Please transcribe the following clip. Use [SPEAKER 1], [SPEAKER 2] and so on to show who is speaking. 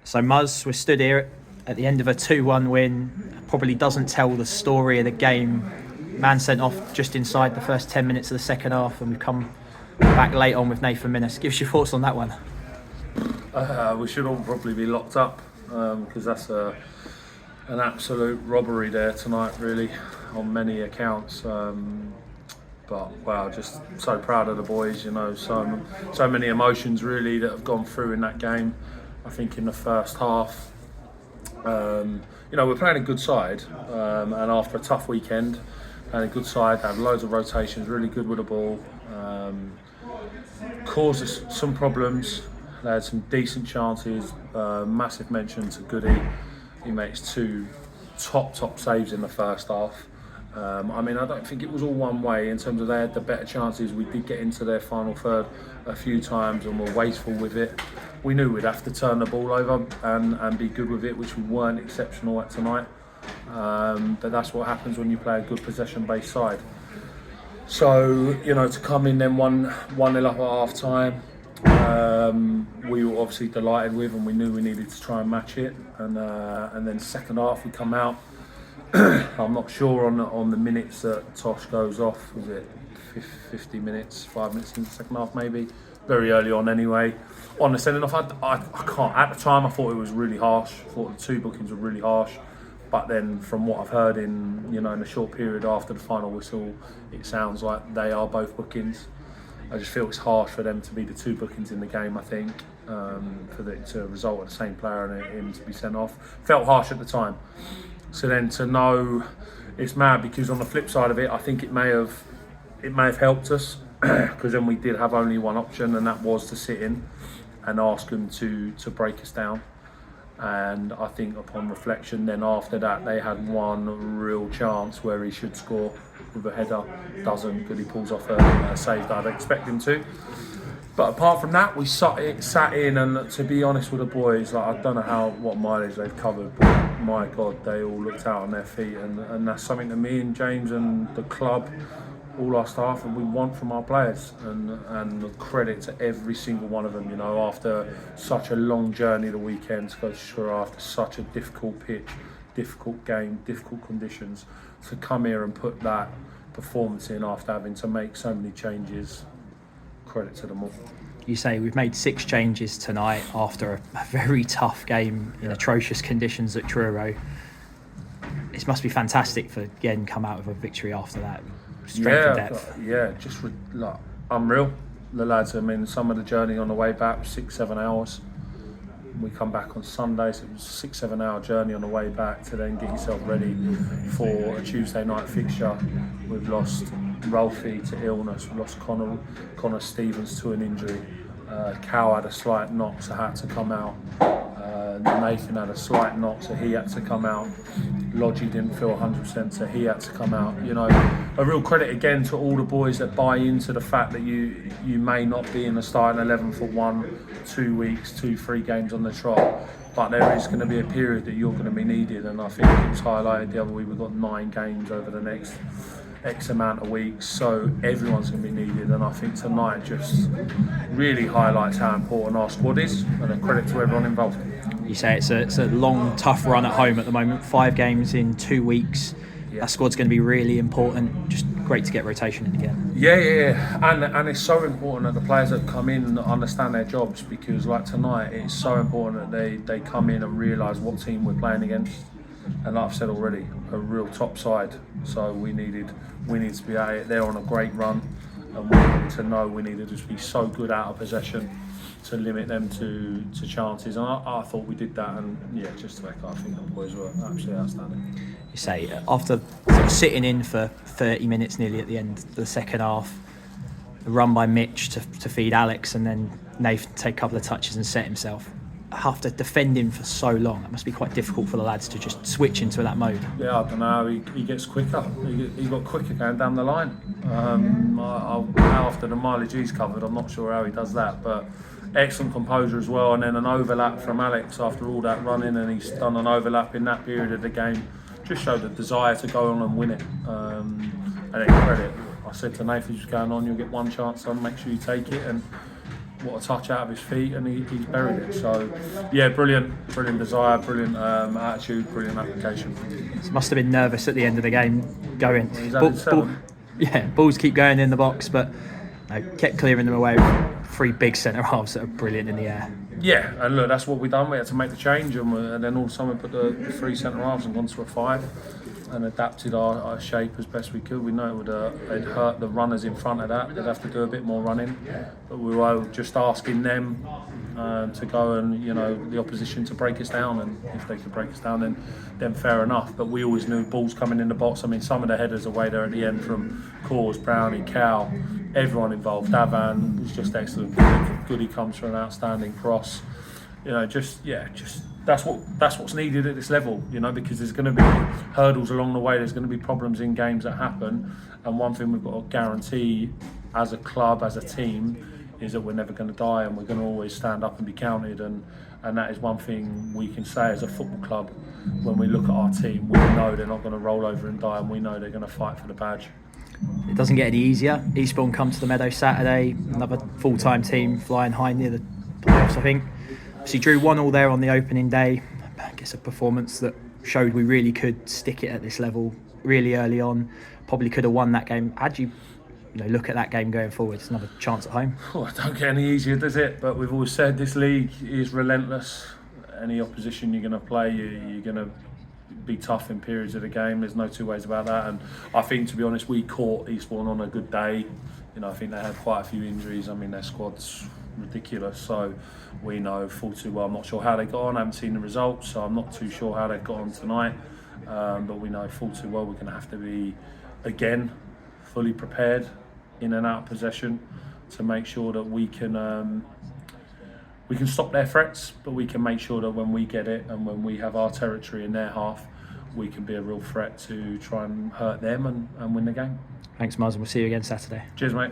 [SPEAKER 1] So Muzz, we're stood here at the end of a 2-1 win. Probably doesn't tell the story of the game. Man sent off just inside the first 10 minutes of the second half, and we've come back late on with Nathan Minnis. Give us your thoughts on that one.
[SPEAKER 2] We should all probably be locked up because that's an absolute robbery there tonight, really, on many accounts. But wow, just so proud of the boys. You know, so many emotions really that have gone through in that game. I think in the first half, you know, we're playing a good side, and after a tough weekend, playing a good side, had loads of rotations, really good with the ball, caused us some problems. They had some decent chances. Massive mention to Goody. He makes two top saves in the first half. I mean, I don't think it was all one way in terms of they had the better chances. We did get into their final third a few times and were wasteful with it. We knew we'd have to turn the ball over and be good with it, which we weren't exceptional at tonight. But that's what happens when you play a good possession-based side. So, you know, to come in then 1-0 up at half time, we were obviously delighted with, and we knew we needed to try and match it. And then second half we come out. I'm not sure on the minutes that Tosh goes off. Was it 50 minutes, 5 minutes in the second half maybe? Very early on anyway. On the sending off, I can't. At the time I thought it was really harsh. I thought the two bookings were really harsh. But then from what I've heard in the short period after the final whistle, it sounds like they are both bookings. I just feel it's harsh for them to be the two bookings in the game, I think, for it to result in the same player and him to be sent off. Felt harsh at the time. So then to know, it's mad because on the flip side of it, I think it may have helped us because then we did have only one option, and that was to sit in and ask him to break us down. And I think upon reflection, then after that, they had one real chance where he should score with a header. Doesn't, because he pulls off a save that I'd expect him to. But apart from that, we sat in, and to be honest with the boys, like, I don't know what mileage they've covered, but my God, they all looked out on their feet, and that's something that me and James and the club, all our staff, and we want from our players, and credit to every single one of them. You know, after such a long journey the weekend to go to Shura, after such a difficult pitch, difficult game, difficult conditions, to come here and put that performance in after having to make so many changes. Credit to them all.
[SPEAKER 1] You say we've made 6 changes tonight after a very tough game in atrocious conditions at Truro. It must be fantastic for again come out with a victory after that. Strength and depth.
[SPEAKER 2] Yeah, just like unreal. The lads, I mean, some of the journey on the way back, 6-7 hours. We come back on Sunday, so it was a 6-7 hour journey on the way back to then get yourself ready for a Tuesday night fixture. We've lost Ralphie to illness, we lost Connor Stevens to an injury. Cal had a slight knock, so had to come out. Nathan had a slight knock, so he had to come out. Lodgy didn't feel 100%, so he had to come out. You know, a real credit again to all the boys that buy into the fact that you may not be in the starting 11 for 1-2 weeks, 2-3 games on the trot, but there is going to be a period that you're going to be needed, and I think it was highlighted the other week. We've got 9 games over the next X amount of weeks, so everyone's going to be needed, and I think tonight just really highlights how important our squad is, and a credit to everyone involved.
[SPEAKER 1] You say it's a long, tough run at home at the moment. 5 games in 2 weeks. Yeah. That squad's going to be really important. Just great to get rotation in again.
[SPEAKER 2] Yeah. And it's so important that the players that come in understand their jobs, because like tonight, it's so important that they come in and realise what team we're playing against. And like I've said already, a real top side. So we needed to be at it. They're on a great run, and we needed to know we needed to just be so good out of possession to limit them to chances. And I thought we did that, and yeah, just to echo, I think the boys were absolutely outstanding.
[SPEAKER 1] You say after sort of sitting in for 30 minutes nearly at the end of the second half, the run by Mitch to feed Alex, and then Nathan take a couple of touches and set himself. After defending for so long, it must be quite difficult for the lads to just switch into that mode.
[SPEAKER 2] Yeah, I don't know. He gets quicker. He got quicker going down the line. After the mileage he's covered, I'm not sure how he does that, but excellent composure as well. And then an overlap from Alex after all that running, and he's done an overlap in that period of the game. Just showed the desire to go on and win it. And then credit. I said to Nathan, just going on, you'll get one chance on, make sure you take it. And what a touch out of his feet, and he's buried it. So, yeah, brilliant desire, brilliant attitude, brilliant application.
[SPEAKER 1] Must have been nervous at the end of the game going.
[SPEAKER 2] He's added 7.
[SPEAKER 1] Balls keep going in the box, but kept clearing them away. 3 big centre halves that are brilliant in the air.
[SPEAKER 2] Yeah, and look, that's what we done. We had to make the change, and then all of a sudden we put the 3 centre halves and gone to a 5, and adapted our shape as best we could. We know it would it'd hurt the runners in front of that. They'd have to do a bit more running, but we were just asking them to go and the opposition to break us down, and if they could break us down, then fair enough. But we always knew balls coming in the box. I mean, some of the headers away there at the end from Cause, Brownie, Cal, everyone involved. Davan was just excellent. Goody comes for an outstanding cross. Just that's what's needed at this level. Because there's going to be hurdles along the way. There's going to be problems in games that happen, and one thing we've got to guarantee as a club, as a team, is that we're never going to die, and we're going to always stand up and be counted. And that is one thing we can say as a football club. When we look at our team, we know they're not going to roll over and die, and we know they're going to fight for the badge.
[SPEAKER 1] It doesn't get any easier. Eastbourne come to the Meadow Saturday, another full-time team flying high near the playoffs, I think. So he drew 1-1 there on the opening day. I guess a performance that showed we really could stick it at this level really early on. Probably could have won that game. How'd you look at that game going forward? It's another chance at home.
[SPEAKER 2] Oh, it don't get any easier, does it? But we've always said this league is relentless. Any opposition you're going to play, you're going to be tough in periods of the game. There's no two ways about that. And I think, to be honest, we caught Eastbourne on a good day. I think they had quite a few injuries. I mean, their squad's ridiculous. So we know full too well. I'm not sure how they got on. I haven't seen the results, so I'm not too sure how they got on tonight. But we know full too well we're going to have to be, again, fully prepared in and out of possession to make sure that we can stop their threats, but we can make sure that when we get it and when we have our territory in their half, we can be a real threat to try and hurt them and win the game.
[SPEAKER 1] Thanks, Muzz, and we'll see you again Saturday.
[SPEAKER 2] Cheers, mate.